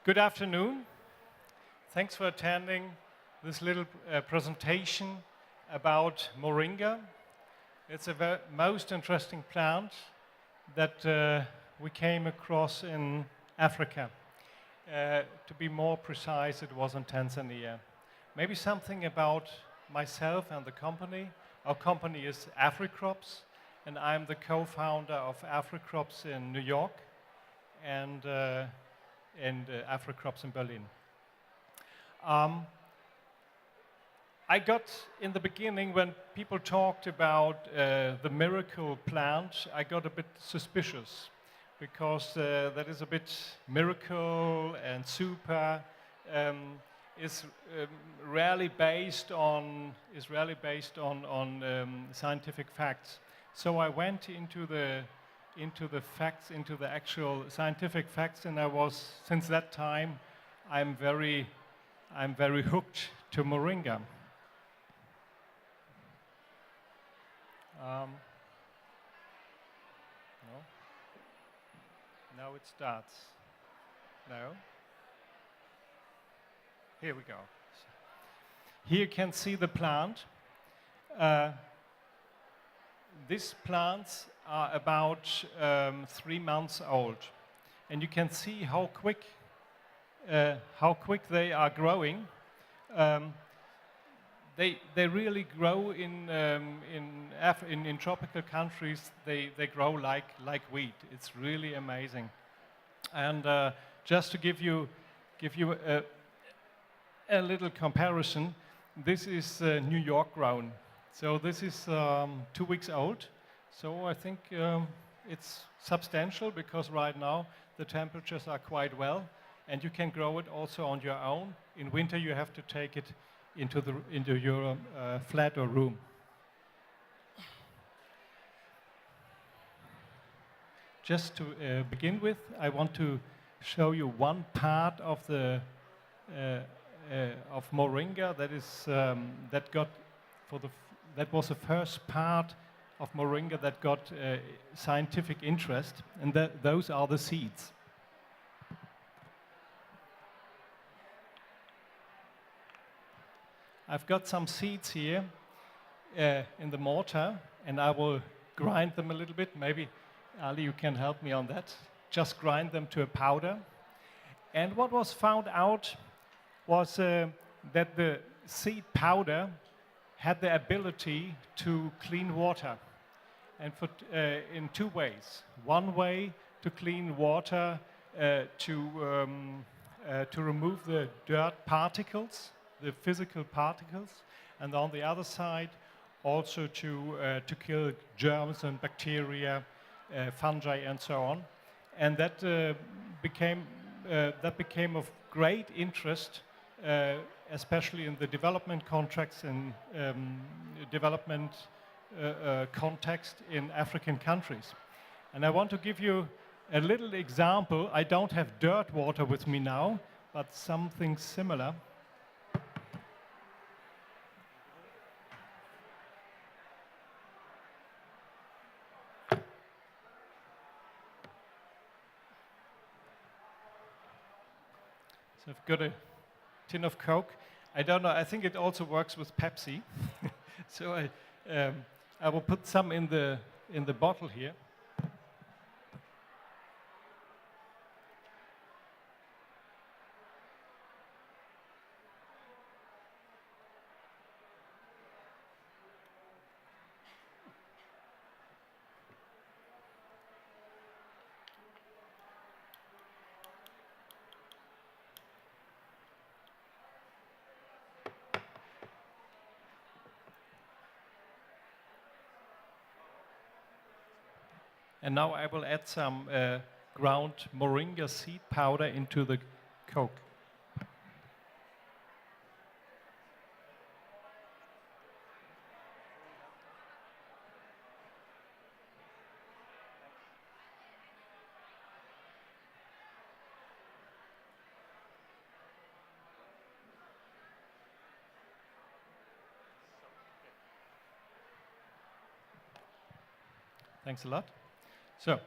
Good afternoon. Thanks for attending this little presentation about Moringa. It's a most interesting plant that we came across in Africa. To be more precise, it was in Tanzania. Maybe something about myself and the company. Our company is AfriCrops, and I'm the co-founder of AfriCrops in New York and AfriCrops in Berlin. I got, in the beginning, when people talked about the miracle plant, I got a bit suspicious because that is a bit miracle and super is rarely based on scientific facts. So I went into the facts, into the actual scientific facts, and since that time, I'm very hooked to Moringa. No? Now it starts. No? Here we go. Here you can see the plant. These plants are about 3 months old, and you can see how quick they are growing. They really grow in tropical countries. They grow like wheat. It's really amazing. And just to give you a little comparison, this is New York grown. So this is 2 weeks old. So I think it's substantial because right now the temperatures are quite well, and you can grow it also on your own. In winter you have to take it into your flat or room. Just to begin with, I want to show you one part of the of Moringa that was the first part of Moringa that got scientific interest, and those are the seeds. I've got some seeds here in the mortar, and I will grind them a little bit. Maybe, Ali, you can help me on that. Just grind them to a powder. And what was found out was that the seed powder had the ability to clean water, and in 2 ways. One way to clean water to remove the dirt particles, the physical particles, and on the other side also to kill germs and bacteria, fungi, and so on. And that became of great interest, especially in the development contracts and development context in African countries. And I want to give you a little example. I don't have dirt water with me now, but something similar. So I've got a tin of Coke. I don't know, I think it also works with Pepsi. So I will put some in the bottle here. And now I will add some ground Moringa seed powder into the Coke. Thanks a lot. So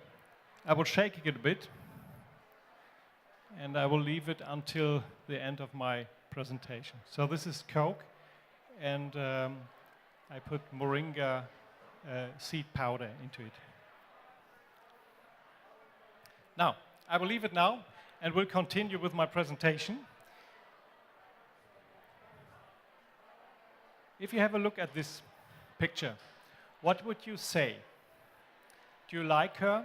I will shake it a bit. and I will leave it until the end of my presentation. So this is Coke, and I put Moringa seed powder into it. Now, I will leave it now, and will continue with my presentation. If you have a look at this picture, what would you say? Do you like her?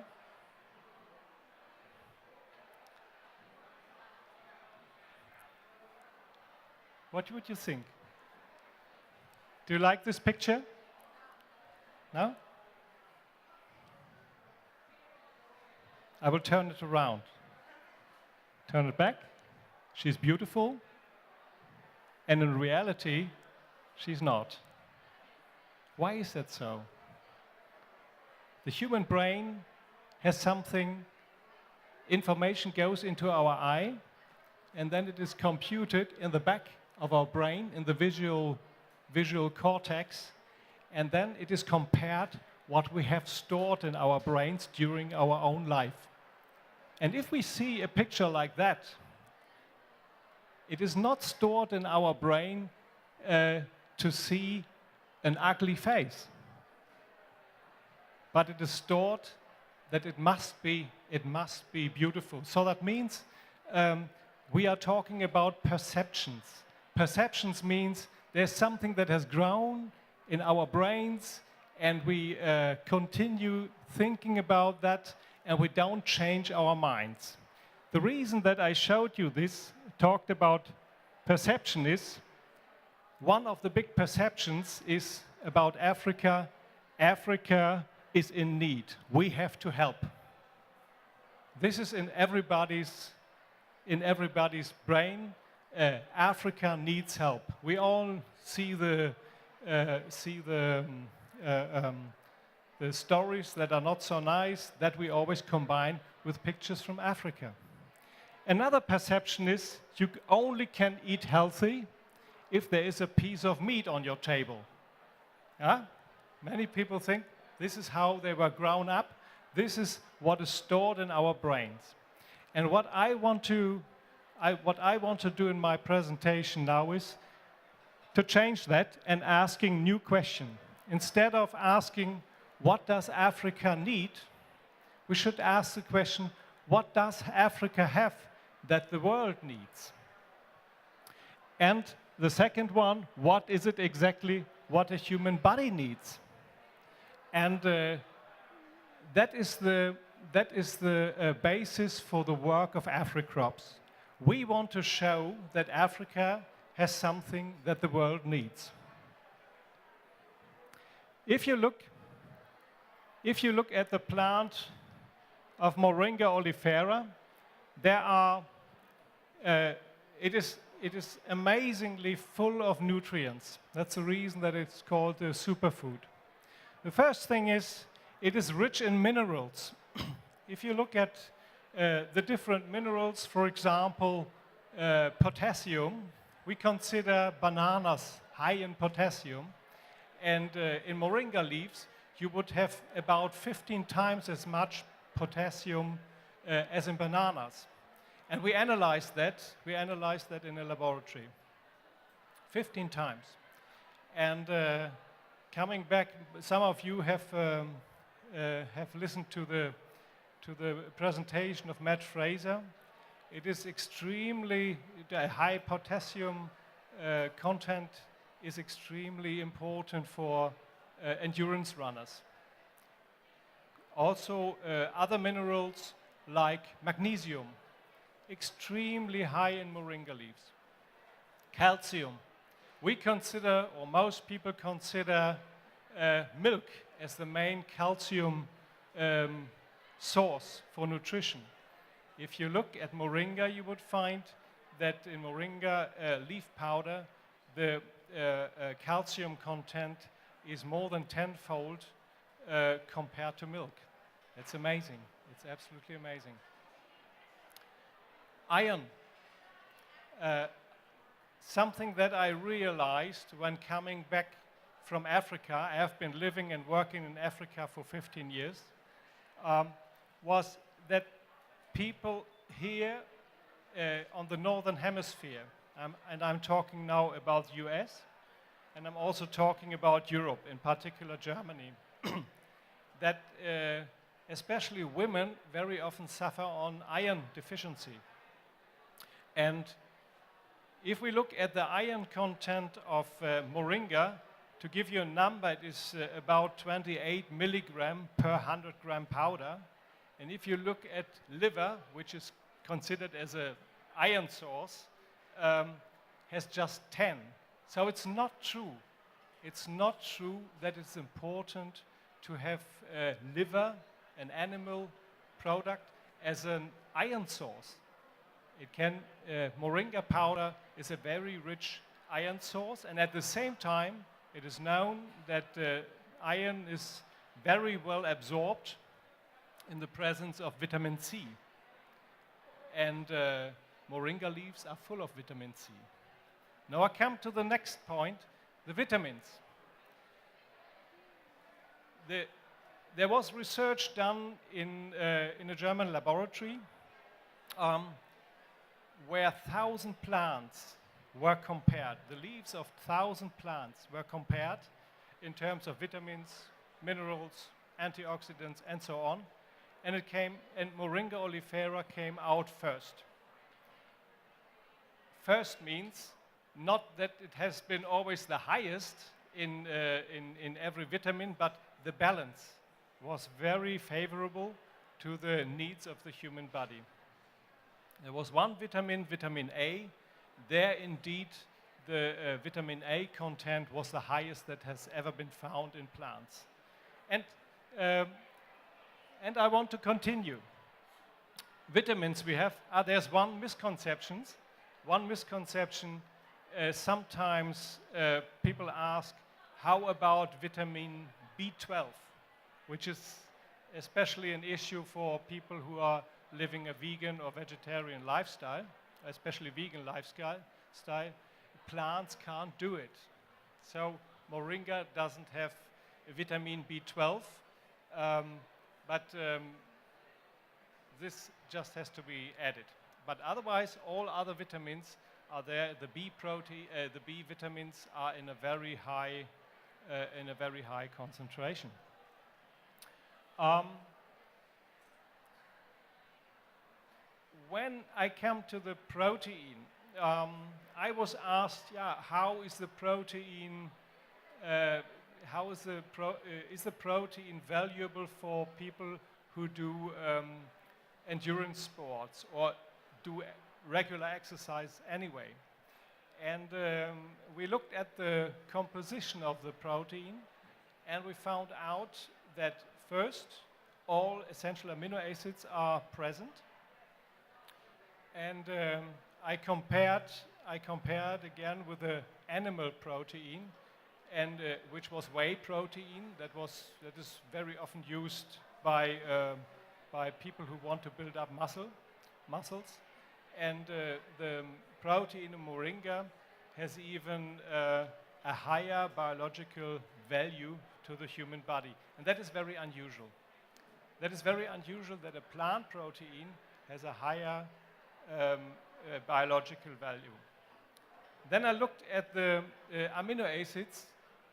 What would you think? Do you like this picture? No? I will turn it around. Turn it back. She's beautiful. And in reality, she's not. Why is that so? The human brain has something, information goes into our eye, and then it is computed in the back of our brain, in the visual cortex, and then it is compared what we have stored in our brains during our own life. And if we see a picture like that, it is not stored in our brain to see an ugly face, but it is stored that it must be beautiful. So that means we are talking about perceptions. Perceptions means there's something that has grown in our brains, and we continue thinking about that, and we don't change our minds. The reason that I showed you this, talked about perception, is one of the big perceptions is about Africa. Africa is in need. We have to help. This is in everybody's brain. Africa needs help. We all see the stories that are not so nice that we always combine with pictures from Africa. Another perception is you only can eat healthy if there is a piece of meat on your table. Yeah? Many people think this is how they were grown up. This is what is stored in our brains. And what I want to do in my presentation now is to change that and asking new question. Instead of asking, what does Africa need? We should ask the question, what does Africa have that the world needs? And the second one, what is it exactly what a human body needs? And that is the basis for the work of AfriCrops. We want to show that Africa has something that the world needs. If you look at the plant of Moringa oleifera, it is amazingly full of nutrients. That's the reason that it's called a superfood. The first thing is, it is rich in minerals. If you look at the different minerals, for example, potassium, we consider bananas high in potassium, and in moringa leaves, you would have about 15 times as much potassium as in bananas. And we analyzed that in a laboratory, 15 times. And coming back, some of you have listened to the presentation of Matt Fraser. It is extremely, the high potassium content is extremely important for endurance runners. Also, other minerals like magnesium, extremely high in moringa leaves. Calcium. We consider, or most people consider, milk as the main calcium source for nutrition. If you look at moringa, you would find that in moringa leaf powder, the calcium content is more than tenfold compared to milk. It's amazing. It's absolutely amazing. Iron. Something that I realized when coming back from Africa, I have been living and working in Africa for 15 years, was that people here on the northern hemisphere, and I'm talking now about the US, and I'm also talking about Europe, in particular Germany, that especially women very often suffer on iron deficiency. And if we look at the iron content of Moringa, to give you a number, it is about 28 milligram per 100 gram powder. And if you look at liver, which is considered as an iron source, has just 10. So it's not true. It's not true that it's important to have liver, an animal product, as an iron source. It can, Moringa powder is a very rich iron source, and at the same time, it is known that iron is very well absorbed in the presence of vitamin C. And Moringa leaves are full of vitamin C. Now I come to the next point, the vitamins. There was research done in a German laboratory where 1,000 plants were compared. The leaves of 1,000 plants were compared in terms of vitamins, minerals, antioxidants, and so on. And Moringa oleifera came out first. First means not that it has been always the highest in every vitamin, but the balance was very favorable to the needs of the human body. There was one vitamin, vitamin A. There indeed the vitamin A content was the highest that has ever been found in plants. And I want to continue. Vitamins we have, there's one misconception. One misconception, sometimes people ask, how about vitamin B12, which is especially an issue for people who are living a vegan or vegetarian lifestyle, especially vegan lifestyle. Plants can't do it. So Moringa doesn't have vitamin B12, but this just has to be added. But otherwise, all other vitamins are there. The B vitamins are in a very high concentration. When I come to the protein, I was asked, how is the protein? Is the protein valuable for people who do endurance sports or do regular exercise anyway? And we looked at the composition of the protein, and we found out that first, all essential amino acids are present. And I compared again with the animal protein, and which was whey protein. That is very often used by people who want to build up muscles. And the protein in Moringa has even a higher biological value to the human body. And that is very unusual. That is very unusual that a plant protein has a higher biological value. Then I looked at the amino acids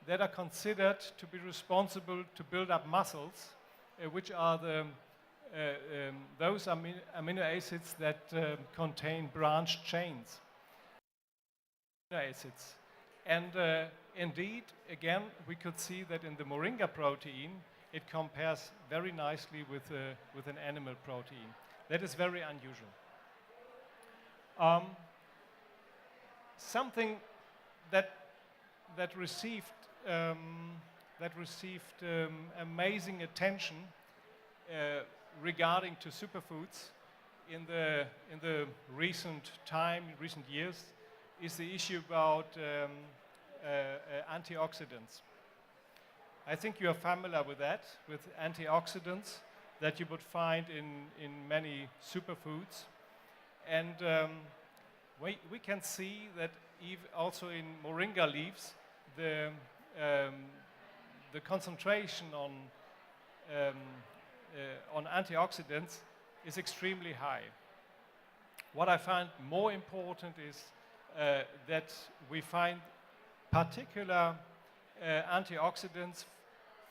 that are considered to be responsible to build up muscles, which are those amino acids that contain branched chains. Amino acids. And indeed, again, we could see that in the Moringa protein, it compares very nicely with an animal protein. That is very unusual. Something that received amazing attention regarding to superfoods in the recent years, is the issue about antioxidants. I think you are familiar with that, with antioxidants that you would find in many superfoods. And we can see that also in Moringa leaves, the concentration on antioxidants is extremely high. What I find more important is that we find particular antioxidants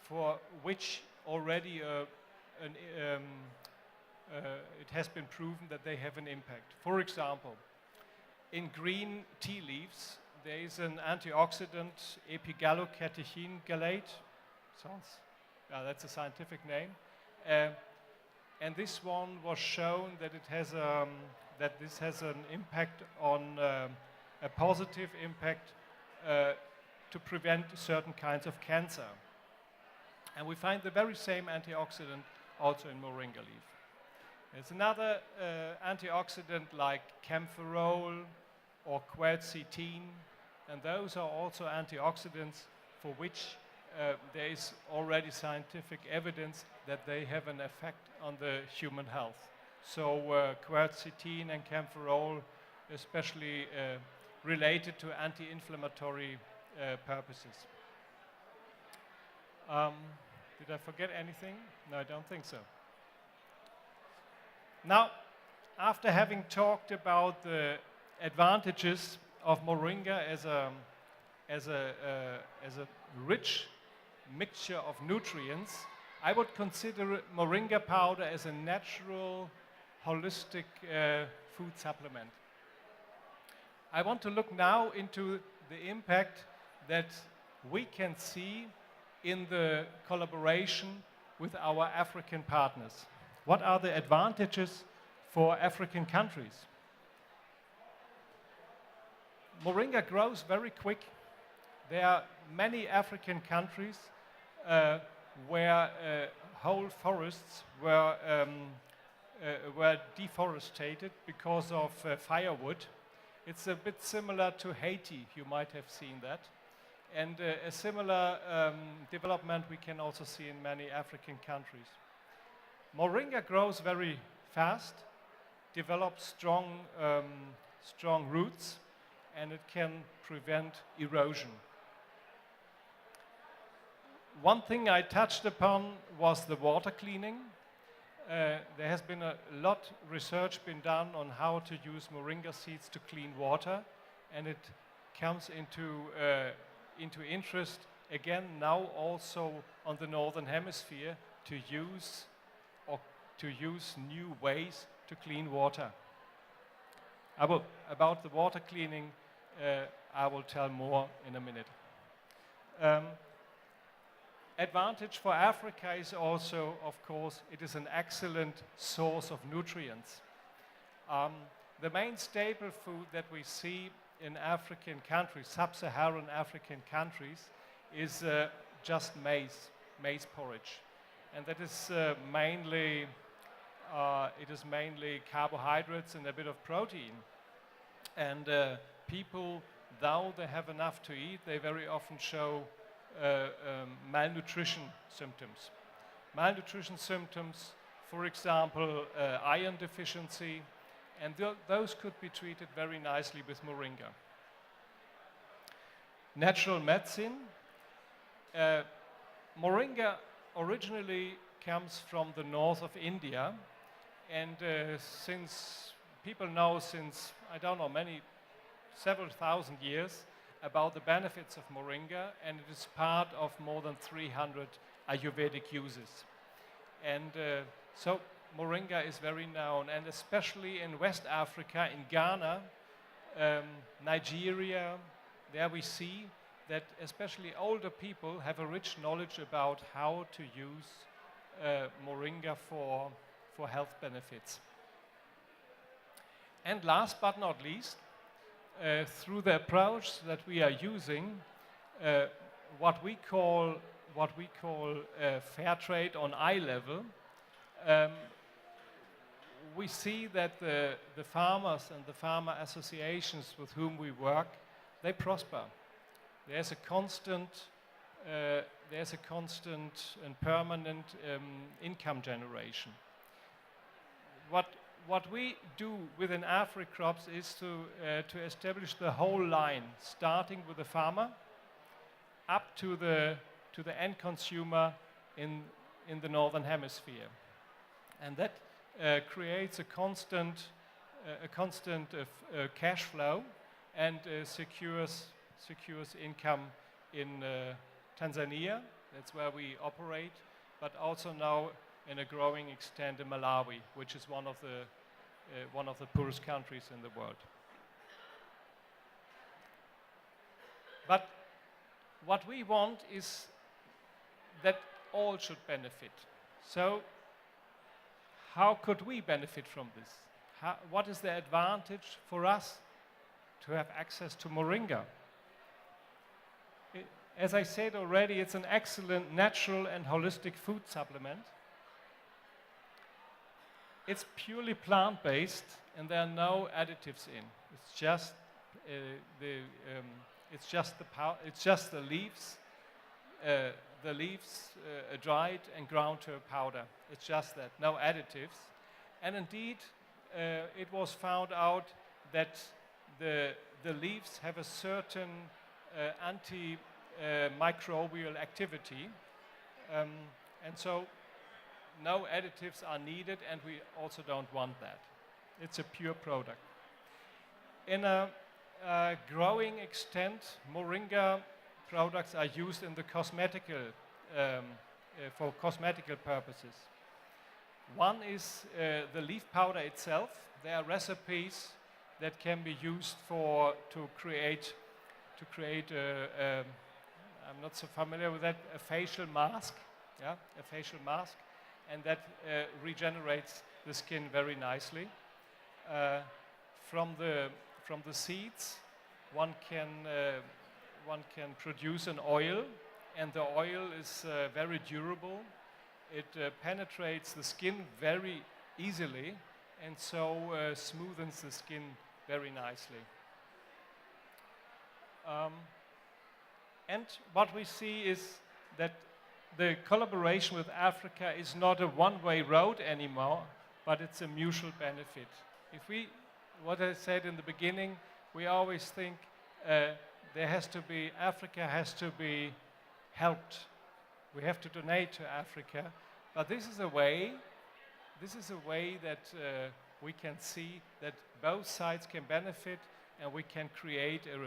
for which already it has been proven that they have an impact. For example, in green tea leaves, there is an antioxidant, epigallocatechin gallate. That's a scientific name. And this one was shown that it has that this has an impact on a positive impact to prevent certain kinds of cancer. And we find the very same antioxidant also in moringa leaf. There's another antioxidant like camphorol or quercetin, and those are also antioxidants for which there is already scientific evidence that they have an effect on the human health. So quercetin and camphorol, especially related to anti-inflammatory purposes. Did I forget anything? No, I don't think so. Now, after having talked about the advantages of moringa as a rich mixture of nutrients, I would consider moringa powder as a natural, holistic food supplement. I want to look now into the impact that we can see in the collaboration with our African partners. What are the advantages for African countries? Moringa grows very quick. There are many African countries where whole forests were deforested because of firewood. It's a bit similar to Haiti, you might have seen that. And a similar development we can also see in many African countries. Moringa grows very fast, develops strong roots, and it can prevent erosion. One thing I touched upon was the water cleaning. There has been a lot of research been done on how to use moringa seeds to clean water, and it comes into interest again now also on the Northern Hemisphere to use new ways to clean water. About the water cleaning, I will tell more in a minute. Advantage for Africa is also, of course, it is an excellent source of nutrients. The main staple food that we see in African countries, sub-Saharan African countries, is just maize porridge. And that is mainly carbohydrates and a bit of protein. And people, though they have enough to eat, they very often show malnutrition symptoms. Malnutrition symptoms, for example, iron deficiency, and those could be treated very nicely with moringa. Natural medicine. Moringa originally comes from the north of India, and since people know since, I don't know, several thousand years about the benefits of moringa, and it is part of more than 300 Ayurvedic uses. And so moringa is very known, and especially in West Africa, in Ghana, Nigeria, there we see that especially older people have a rich knowledge about how to use moringa for health benefits. And last but not least, through the approach that we are using, what we call fair trade on eye level, we see that the farmers and the farmer associations with whom we work, they prosper. There's a constant and permanent income generation. What we do within AfriCrops is to establish the whole line, starting with the farmer up to the end consumer in the Northern Hemisphere. And that creates a constant a constant cash flow and secures income in Tanzania. That's where we operate, but also now in a growing extent in Malawi, which is one of the poorest countries in the world. But what we want is that all should benefit. So how could we benefit from this? What is the advantage for us to have access to Moringa? As I said already, it's an excellent natural and holistic food supplement. It's purely plant-based, and there are no additives in. It's just the leaves. The leaves dried and ground to a powder. It's just that, no additives. And indeed, it was found out that the leaves have a certain antimicrobial activity, and so no additives are needed, and we also don't want that. It's a pure product. In a growing extent, Moringa products are used in the for cosmetical purposes. One is the leaf powder itself. There are recipes that can be used to create I'm not so familiar with that, a facial mask, yeah, a facial mask, and that regenerates the skin very nicely. From the seeds, one can produce an oil, and the oil is very durable. It penetrates the skin very easily, and so smoothens the skin very nicely. And what we see is that the collaboration with Africa is not a one-way road anymore, but it's a mutual benefit. What I said in the beginning, we always think Africa has to be helped. We have to donate to Africa, but this is a way that we can see that both sides can benefit, and we can create a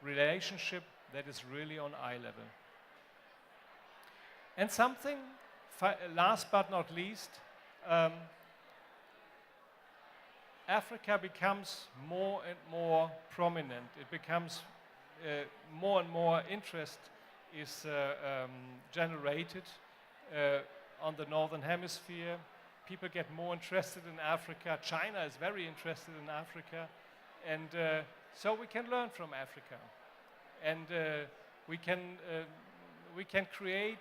relationship that is really on eye level. And something, last but not least, Africa becomes more and more prominent. It becomes more and more interest is generated on the northern hemisphere. People get more interested in Africa. China is very interested in Africa, and so we can learn from Africa, and we can create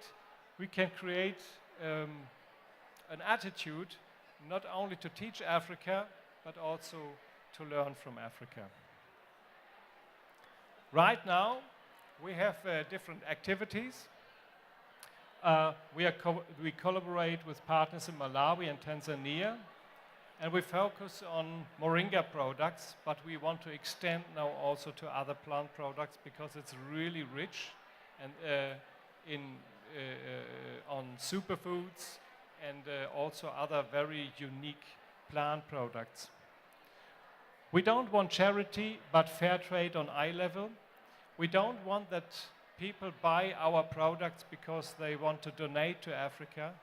an attitude not only to teach Africa, but also to learn from Africa. Right now, we have different activities. We collaborate with partners in Malawi and Tanzania, and we focus on Moringa products, but we want to extend now also to other plant products because it's really rich and on superfoods and also other very unique plant products. We don't want charity, but fair trade on eye level. We don't want that people buy our products because they want to donate to Africa.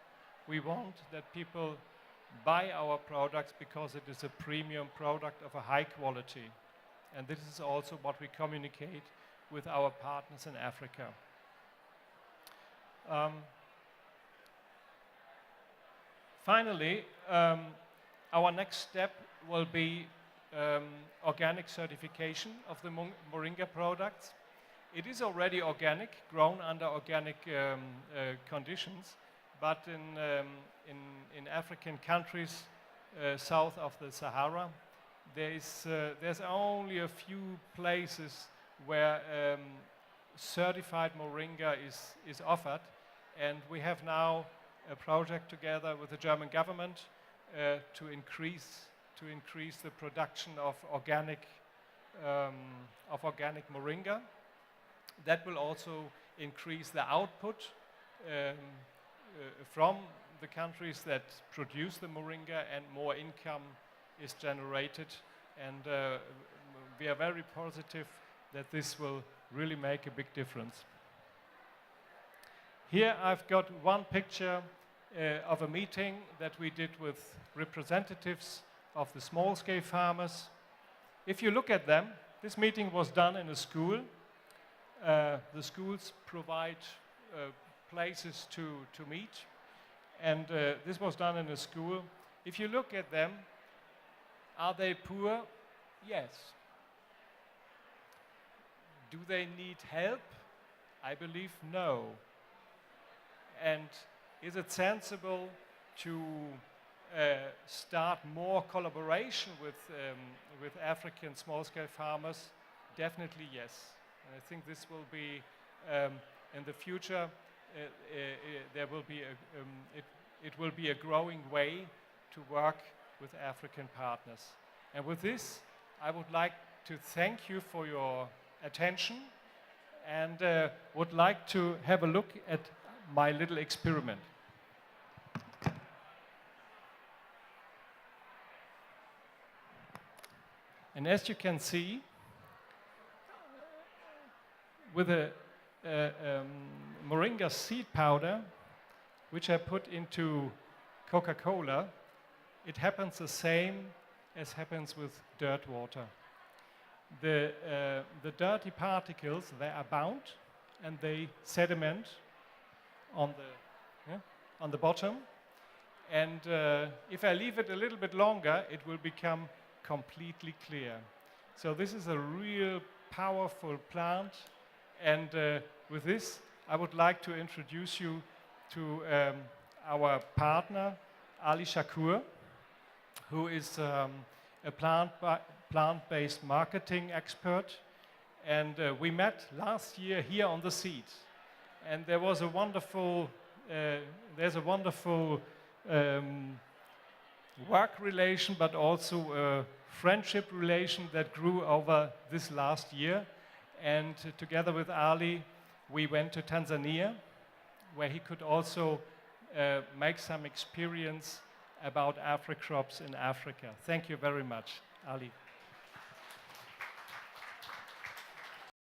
We want that people buy our products because it is a premium product of a high quality. And this is also what we communicate with our partners in Africa. Finally, our next step will be organic certification of the Moringa products. It is already organic, grown under organic conditions, but in African countries south of the Sahara, there's only a few places where certified Moringa is offered, and we have now a project together with the German government to increase the production of organic Moringa. That will also increase the output from the countries that produce the Moringa, and more income is generated, And we are very positive that this will really make a big difference. Here I've got one picture of a meeting that we did with representatives of the small-scale farmers. If you look at them, this meeting was done in a school. The schools provide places to meet, and this was done in a school. If you look at them, are they poor? Yes. Do they need help? I believe no. And is it sensible to start more collaboration with African small-scale farmers? Definitely yes. And I think this will be, in the future, there will be it will be a growing way to work with African partners. And with this, I would like to thank you for your attention, and would like to have a look at my little experiment. And as you can see, with a Moringa seed powder, which I put into Coca-Cola, it happens the same as happens with dirt water. The dirty particles, they are bound and they sediment on the bottom. And if I leave it a little bit longer, it will become completely clear. So this is a real powerful plant. And with this, I would like to introduce you to our partner, Ali Shakur, who is a plant-based marketing expert. And we met last year here on the seat. And there was a wonderful, there's a wonderful work relation, but also a friendship relation that grew over this last year. And together with Ali, we went to Tanzania, where he could also make some experience about Afri crops in Africa. Thank you very much, Ali.